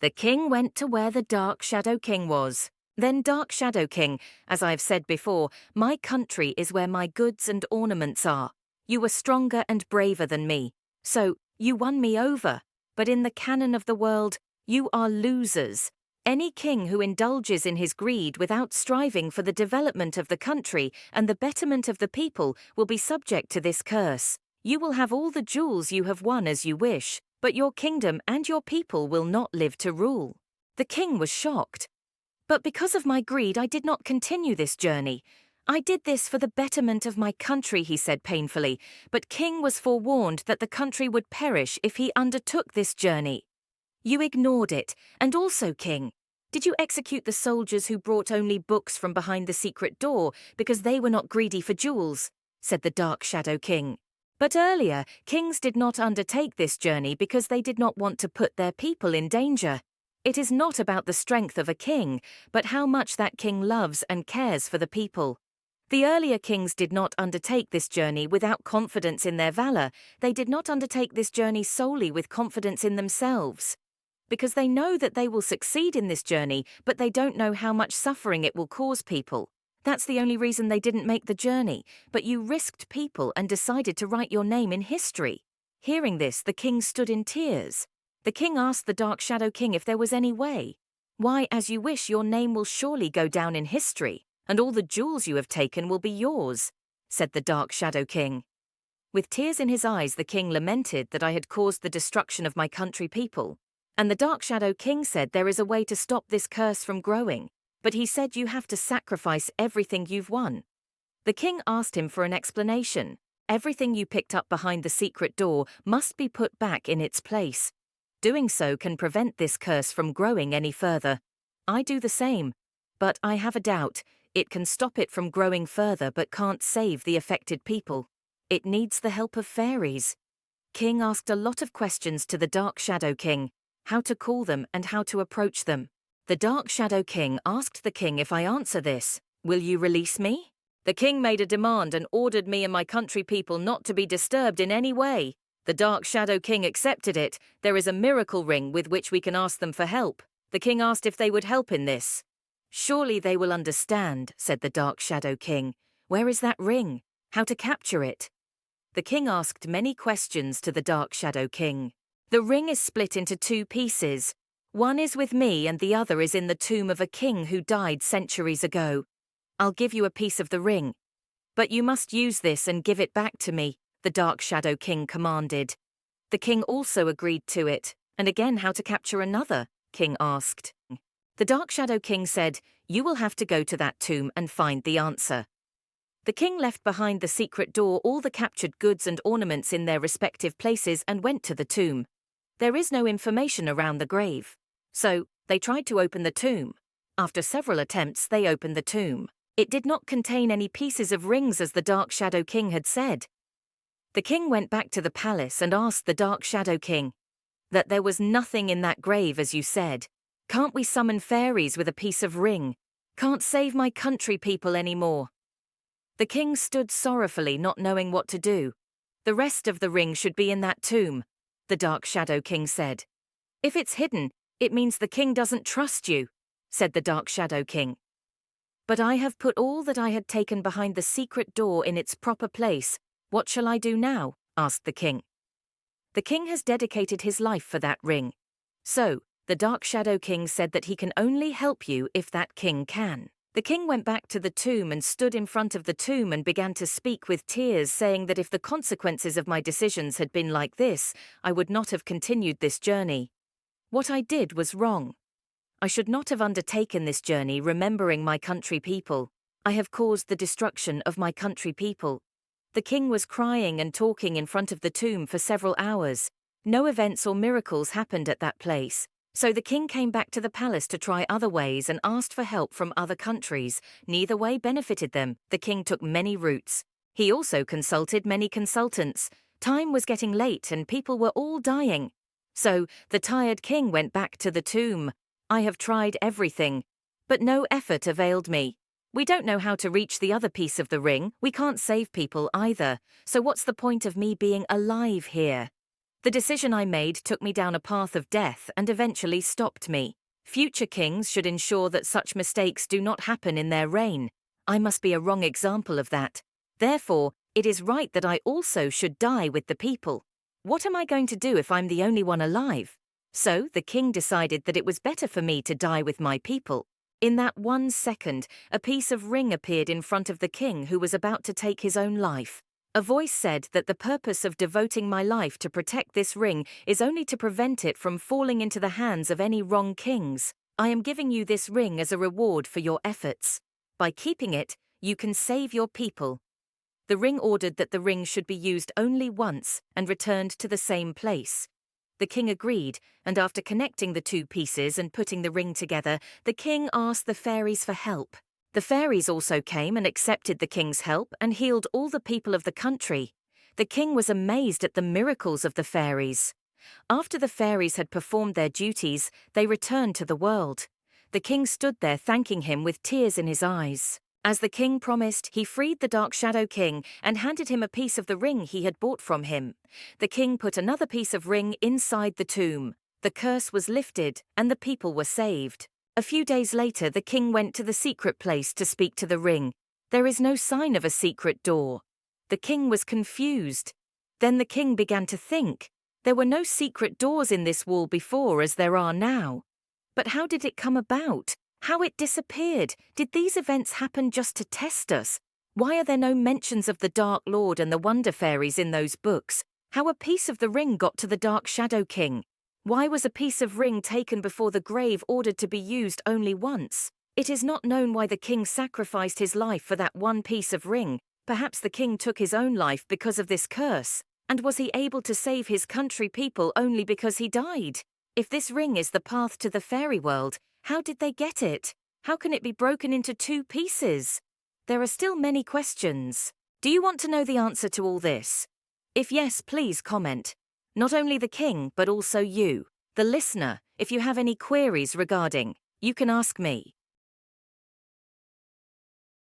The king went to where the Dark Shadow King was. Then, Dark Shadow King, as I've said before, my country is where my goods and ornaments are. You were stronger and braver than me, so you won me over. But in the canon of the world, you are losers. Any king who indulges in his greed without striving for the development of the country and the betterment of the people will be subject to this curse. You will have all the jewels you have won as you wish, but your kingdom and your people will not live to rule. The king was shocked. But because of my greed, I did not continue this journey. I did this for the betterment of my country, he said painfully, but King was forewarned that the country would perish if he undertook this journey. You ignored it, and also, King, did you execute the soldiers who brought only books from behind the secret door because they were not greedy for jewels? Said the Dark Shadow King. But earlier, kings did not undertake this journey because they did not want to put their people in danger. It is not about the strength of a king, but how much that king loves and cares for the people. The earlier kings did not undertake this journey without confidence in their valor. They did not undertake this journey solely with confidence in themselves. Because they know that they will succeed in this journey, but they don't know how much suffering it will cause people. That's the only reason they didn't make the journey, but you risked people and decided to write your name in history. Hearing this, the king stood in tears. The king asked the Dark Shadow King if there was any way. Why, as you wish, your name will surely go down in history, and all the jewels you have taken will be yours, said the Dark Shadow King. With tears in his eyes, the king lamented that I had caused the destruction of my country people. And the Dark Shadow King said there is a way to stop this curse from growing, but he said you have to sacrifice everything you've won. The king asked him for an explanation. Everything you picked up behind the secret door must be put back in its place. Doing so can prevent this curse from growing any further. I do the same, but I have a doubt. It can stop it from growing further but can't save the affected people. It needs the help of fairies. King asked a lot of questions to the Dark Shadow King, how to call them and how to approach them. The Dark Shadow King asked the king, if I answer this, will you release me? The king made a demand and ordered me and my country people not to be disturbed in any way. The Dark Shadow King accepted it. There is a miracle ring with which we can ask them for help. The king asked if they would help in this. Surely they will understand, said the Dark Shadow King. Where is that ring? How to capture it? The king asked many questions to the Dark Shadow King. The ring is split into two pieces. One is with me and the other is in the tomb of a king who died centuries ago. I'll give you a piece of the ring. But you must use this and give it back to me, the Dark Shadow King commanded. The king also agreed to it. And again, how to capture another? King asked. The Dark Shadow King said, you will have to go to that tomb and find the answer. The king left behind the secret door all the captured goods and ornaments in their respective places and went to the tomb. There is no information around the grave. So, they tried to open the tomb. After several attempts, they opened the tomb. It did not contain any pieces of rings as the Dark Shadow King had said. The king went back to the palace and asked the Dark Shadow King that there was nothing in that grave as you said. Can't we summon fairies with a piece of ring? Can't save my country people anymore. The king stood sorrowfully, not knowing what to do. The rest of the ring should be in that tomb, the Dark Shadow King said. If it's hidden, it means the king doesn't trust you, said the Dark Shadow King. But I have put all that I had taken behind the secret door in its proper place. What shall I do now? Asked the king. The king has dedicated his life for that ring. So, the Dark Shadow King said that he can only help you if that king can. The king went back to the tomb and stood in front of the tomb and began to speak with tears, saying that if the consequences of my decisions had been like this, I would not have continued this journey. What I did was wrong. I should not have undertaken this journey remembering my country people. I have caused the destruction of my country people. The king was crying and talking in front of the tomb for several hours. No events or miracles happened at that place. So the king came back to the palace to try other ways and asked for help from other countries. Neither way benefited them. The king took many routes. He also consulted many consultants. Time was getting late and people were all dying. So the tired king went back to the tomb. I have tried everything, but no effort availed me. We don't know how to reach the other piece of the ring. We can't save people either. So what's the point of me being alive here? The decision I made took me down a path of death and eventually stopped me. Future kings should ensure that such mistakes do not happen in their reign. I must be a wrong example of that. Therefore, it is right that I also should die with the people. What am I going to do if I'm the only one alive? So the king decided that it was better for me to die with my people. In that 1 second, a piece of ring appeared in front of the king who was about to take his own life. A voice said that the purpose of devoting my life to protect this ring is only to prevent it from falling into the hands of any wrong kings. I am giving you this ring as a reward for your efforts. By keeping it, you can save your people. The ring ordered that the ring should be used only once and returned to the same place. The king agreed, and after connecting the two pieces and putting the ring together, the king asked the fairies for help. The fairies also came and accepted the king's help and healed all the people of the country. The king was amazed at the miracles of the fairies. After the fairies had performed their duties, they returned to the world. The king stood there thanking him with tears in his eyes. As the king promised, he freed the Dark Shadow King and handed him a piece of the ring he had bought from him. The king put another piece of ring inside the tomb. The curse was lifted and the people were saved. A few days later, the king went to the secret place to speak to the ring. There is no sign of a secret door. The king was confused. Then the king began to think. There were no secret doors in this wall before as there are now. But how did it come about? How it disappeared? Did these events happen just to test us? Why are there no mentions of the Dark Lord and the Wonder Fairies in those books? How a piece of the ring got to the Dark Shadow King? Why was a piece of ring taken before the grave ordered to be used only once? It is not known why the king sacrificed his life for that one piece of ring. Perhaps the king took his own life because of this curse. And was he able to save his country people only because he died? If this ring is the path to the fairy world, how did they get it? How can it be broken into two pieces? There are still many questions. Do you want to know the answer to all this? If yes, please comment. Not only the king, but also you, the listener. If you have any queries regarding, you can ask me.